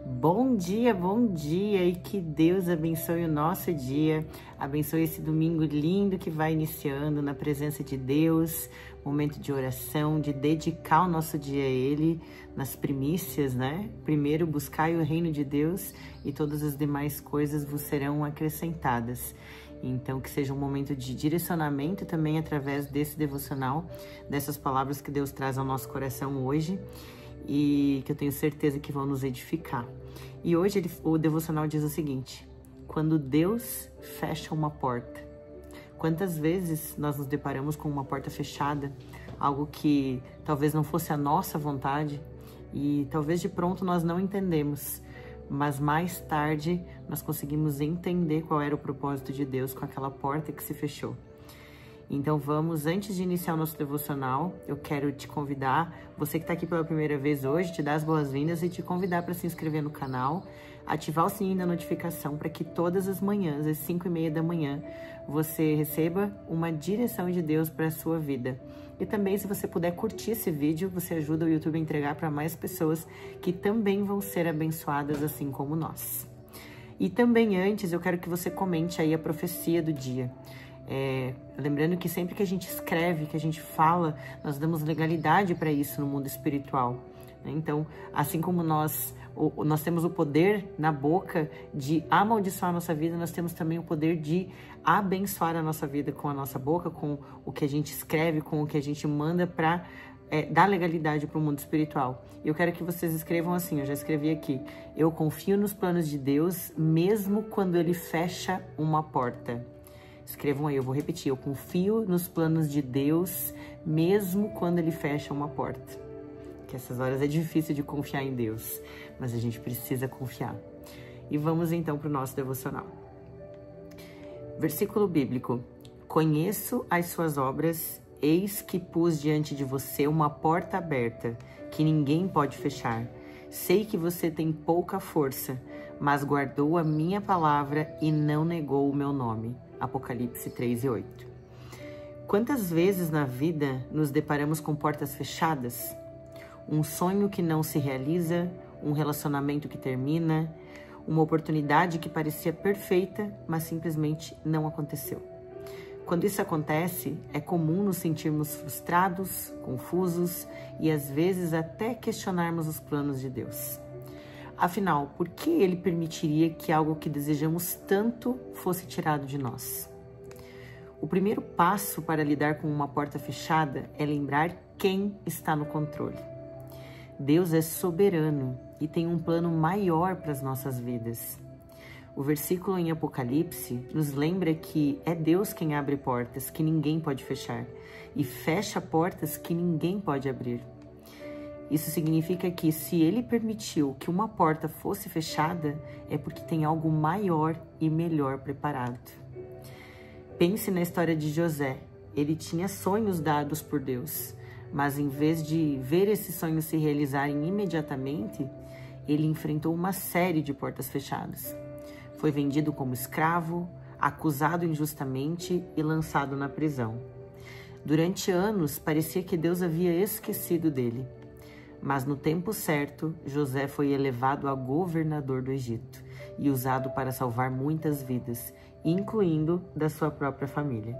Bom dia e que Deus abençoe o nosso dia, abençoe esse domingo lindo que vai iniciando na presença de Deus, momento de oração, de dedicar o nosso dia a Ele, nas primícias, né? Primeiro buscai o reino de Deus e todas as demais coisas vos serão acrescentadas. Então, que seja um momento de direcionamento também através desse devocional, dessas palavras que Deus traz ao nosso coração hoje, e que eu tenho certeza que vão nos edificar. E hoje o devocional diz o seguinte: quando Deus fecha uma porta. Quantas vezes nós nos deparamos com uma porta fechada, algo que talvez não fosse a nossa vontade e talvez de pronto nós não entendemos, mas mais tarde nós conseguimos entender qual era o propósito de Deus com aquela porta que se fechou. Então vamos, antes de iniciar o nosso devocional, eu quero te convidar, você que está aqui pela primeira vez hoje, te dar as boas-vindas e te convidar para se inscrever no canal, ativar o sininho da notificação para que todas as manhãs, às 5h30 da manhã, você receba uma direção de Deus para a sua vida. E também, se você puder curtir esse vídeo, você ajuda o YouTube a entregar para mais pessoas que também vão ser abençoadas assim como nós. E também antes, eu quero que você comente aí a profecia do dia. Lembrando que sempre que a gente escreve, que a gente fala, nós damos legalidade para isso no mundo espiritual, né? Então, assim como nós temos o poder na boca de amaldiçoar a nossa vida, nós temos também o poder de abençoar a nossa vida com a nossa boca, com o que a gente escreve, com o que a gente manda para dar legalidade para o mundo espiritual. E eu quero que vocês escrevam assim, eu já escrevi aqui: eu confio nos planos de Deus, mesmo quando Ele fecha uma porta. Escrevam aí, eu vou repetir: eu confio nos planos de Deus, mesmo quando Ele fecha uma porta. Que essas horas é difícil de confiar em Deus, mas a gente precisa confiar. E vamos então para o nosso devocional. Versículo bíblico: conheço as suas obras, eis que pus diante de você uma porta aberta, que ninguém pode fechar. Sei que você tem pouca força, mas guardou a minha palavra e não negou o meu nome. Apocalipse 3:8. Quantas vezes na vida nos deparamos com portas fechadas? Um sonho que não se realiza, um relacionamento que termina, uma oportunidade que parecia perfeita, mas simplesmente não aconteceu. Quando isso acontece, é comum nos sentirmos frustrados, confusos e às vezes até questionarmos os planos de Deus. Afinal, por que Ele permitiria que algo que desejamos tanto fosse tirado de nós? O primeiro passo para lidar com uma porta fechada é lembrar quem está no controle. Deus é soberano e tem um plano maior para as nossas vidas. O versículo em Apocalipse nos lembra que é Deus quem abre portas que ninguém pode fechar e fecha portas que ninguém pode abrir. Isso significa que se Ele permitiu que uma porta fosse fechada, é porque tem algo maior e melhor preparado. Pense na história de José. Ele tinha sonhos dados por Deus, mas em vez de ver esses sonhos se realizarem imediatamente, ele enfrentou uma série de portas fechadas. Foi vendido como escravo, acusado injustamente e lançado na prisão. Durante anos, parecia que Deus havia esquecido dele. Mas no tempo certo, José foi elevado a governador do Egito e usado para salvar muitas vidas, incluindo da sua própria família.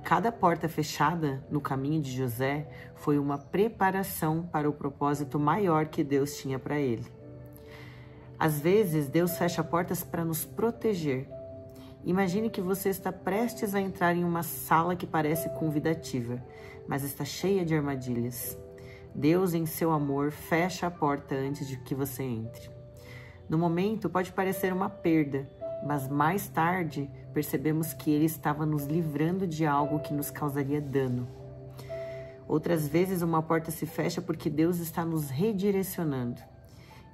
Cada porta fechada no caminho de José foi uma preparação para o propósito maior que Deus tinha para ele. Às vezes, Deus fecha portas para nos proteger. Imagine que você está prestes a entrar em uma sala que parece convidativa, mas está cheia de armadilhas. Deus, em seu amor, fecha a porta antes de que você entre. No momento, pode parecer uma perda, mas mais tarde percebemos que Ele estava nos livrando de algo que nos causaria dano. Outras vezes, uma porta se fecha porque Deus está nos redirecionando.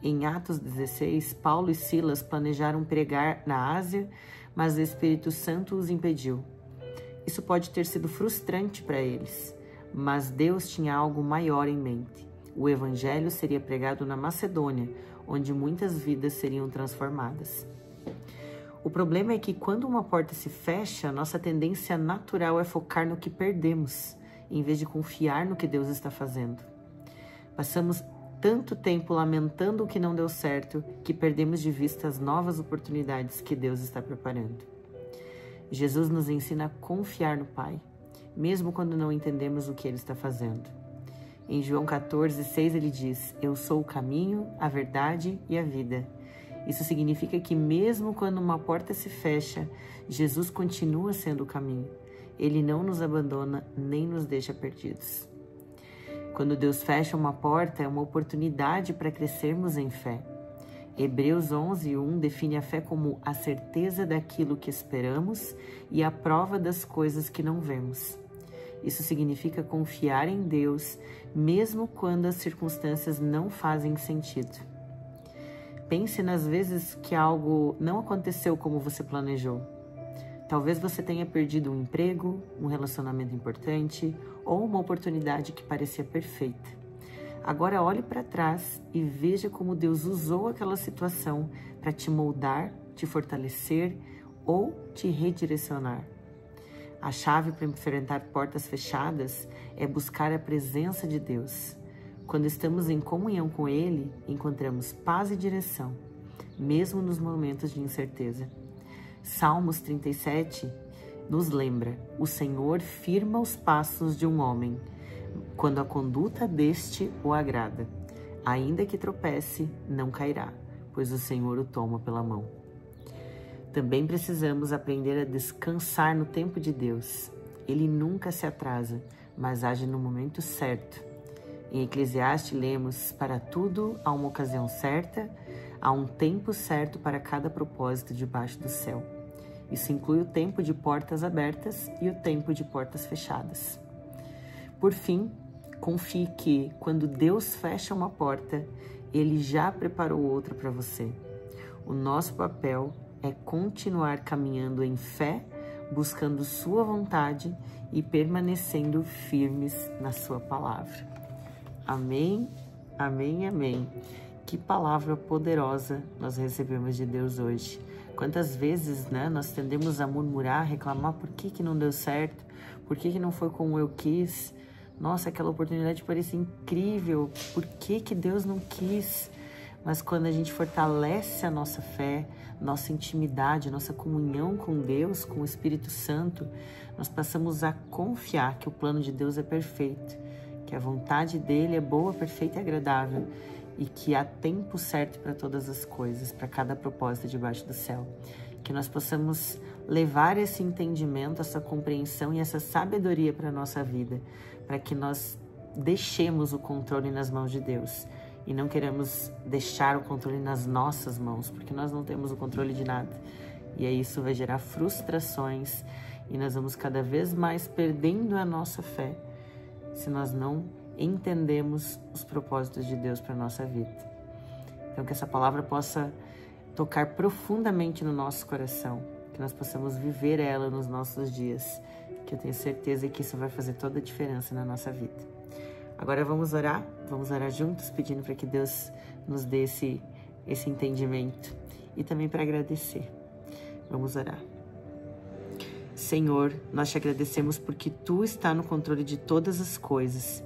Em Atos 16, Paulo e Silas planejaram pregar na Ásia, mas o Espírito Santo os impediu. Isso pode ter sido frustrante para eles, mas Deus tinha algo maior em mente. O Evangelho seria pregado na Macedônia, onde muitas vidas seriam transformadas. O problema é que quando uma porta se fecha, nossa tendência natural é focar no que perdemos, em vez de confiar no que Deus está fazendo. Passamos tanto tempo lamentando o que não deu certo que perdemos de vista as novas oportunidades que Deus está preparando. Jesus nos ensina a confiar no Pai, mesmo quando não entendemos o que Ele está fazendo. Em João 14:6 ele diz: eu sou o caminho, a verdade e a vida. Isso significa que mesmo quando uma porta se fecha, Jesus continua sendo o caminho. Ele não nos abandona nem nos deixa perdidos. Quando Deus fecha uma porta, é uma oportunidade para crescermos em fé. Hebreus 11:1 define a fé como a certeza daquilo que esperamos e a prova das coisas que não vemos. Isso significa confiar em Deus, mesmo quando as circunstâncias não fazem sentido. Pense nas vezes que algo não aconteceu como você planejou. Talvez você tenha perdido um emprego, um relacionamento importante ou uma oportunidade que parecia perfeita. Agora olhe para trás e veja como Deus usou aquela situação para te moldar, te fortalecer ou te redirecionar. A chave para enfrentar portas fechadas é buscar a presença de Deus. Quando estamos em comunhão com Ele, encontramos paz e direção, mesmo nos momentos de incerteza. Salmos 37 nos lembra: o Senhor firma os passos de um homem, quando a conduta deste o agrada. Ainda que tropece, não cairá, pois o Senhor o toma pela mão. Também precisamos aprender a descansar no tempo de Deus. Ele nunca se atrasa, mas age no momento certo. Em Eclesiastes lemos: para tudo há uma ocasião certa, há um tempo certo para cada propósito debaixo do céu. Isso inclui o tempo de portas abertas e o tempo de portas fechadas. Por fim, confie que, quando Deus fecha uma porta, Ele já preparou outra para você. O nosso papel é continuar caminhando em fé, buscando sua vontade e permanecendo firmes na sua palavra. Amém, amém, amém. Que palavra poderosa nós recebemos de Deus hoje. Quantas vezes, nós tendemos a murmurar, reclamar por que não deu certo, por que não foi como eu quis. Nossa, aquela oportunidade parecia incrível, por que Deus não quis? Mas quando a gente fortalece a nossa fé, nossa intimidade, nossa comunhão com Deus, com o Espírito Santo, nós passamos a confiar que o plano de Deus é perfeito, que a vontade dele é boa, perfeita e agradável, e que há tempo certo para todas as coisas, para cada propósito debaixo do céu. Que nós possamos levar esse entendimento, essa compreensão e essa sabedoria para a nossa vida, para que nós deixemos o controle nas mãos de Deus e não queremos deixar o controle nas nossas mãos, porque nós não temos o controle de nada. E aí isso vai gerar frustrações e nós vamos cada vez mais perdendo a nossa fé se nós não entendemos os propósitos de Deus para a nossa vida. Então que essa palavra possa tocar profundamente no nosso coração, que nós possamos viver ela nos nossos dias, que eu tenho certeza que isso vai fazer toda a diferença na nossa vida. Agora vamos orar juntos, pedindo para que Deus nos dê esse entendimento e também para agradecer. Vamos orar. Senhor, nós te agradecemos porque Tu está no controle de todas as coisas.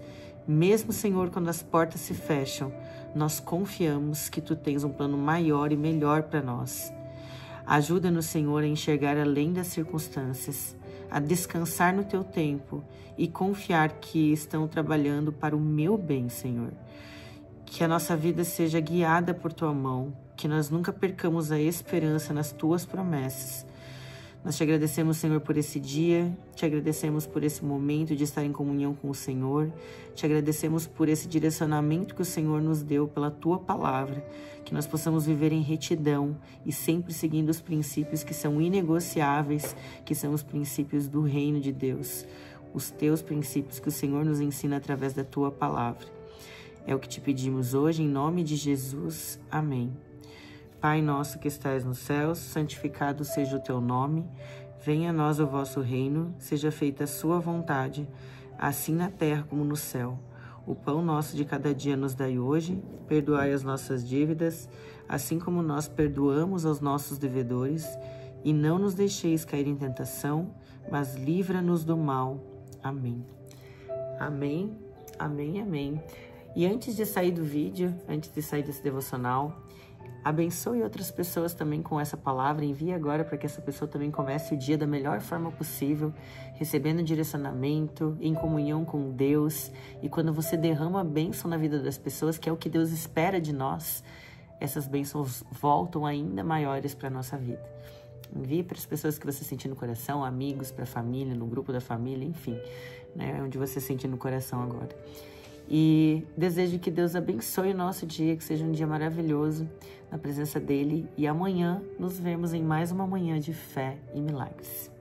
Mesmo, Senhor, quando as portas se fecham, nós confiamos que Tu tens um plano maior e melhor para nós. Ajuda-nos, Senhor, a enxergar além das circunstâncias, a descansar no Teu tempo e confiar que estão trabalhando para o meu bem, Senhor. Que a nossa vida seja guiada por Tua mão, que nós nunca percamos a esperança nas Tuas promessas. Nós te agradecemos, Senhor, por esse dia, te agradecemos por esse momento de estar em comunhão com o Senhor, te agradecemos por esse direcionamento que o Senhor nos deu pela Tua palavra, que nós possamos viver em retidão e sempre seguindo os princípios que são inegociáveis, que são os princípios do reino de Deus, os Teus princípios que o Senhor nos ensina através da Tua palavra. É o que te pedimos hoje, em nome de Jesus. Amém. Pai nosso que estais nos céus, santificado seja o Teu nome. Venha a nós o vosso reino, seja feita a Sua vontade, assim na terra como no céu. O pão nosso de cada dia nos dai hoje, perdoai as nossas dívidas, assim como nós perdoamos aos nossos devedores, e não nos deixeis cair em tentação, mas livra-nos do mal. Amém. Amém, amém, amém. E antes de sair do vídeo, antes de sair desse devocional, abençoe outras pessoas também com essa palavra. Envie agora para que essa pessoa também comece o dia da melhor forma possível, recebendo direcionamento, em comunhão com Deus. E quando você derrama a bênção na vida das pessoas, que é o que Deus espera de nós, essas bênçãos voltam ainda maiores para a nossa vida. Envie para as pessoas que você sentir no coração, amigos, para a família, no grupo da família, enfim, né, onde você sentir no coração agora. E desejo que Deus abençoe o nosso dia, que seja um dia maravilhoso na presença dele. E amanhã nos vemos em mais uma manhã de fé e milagres.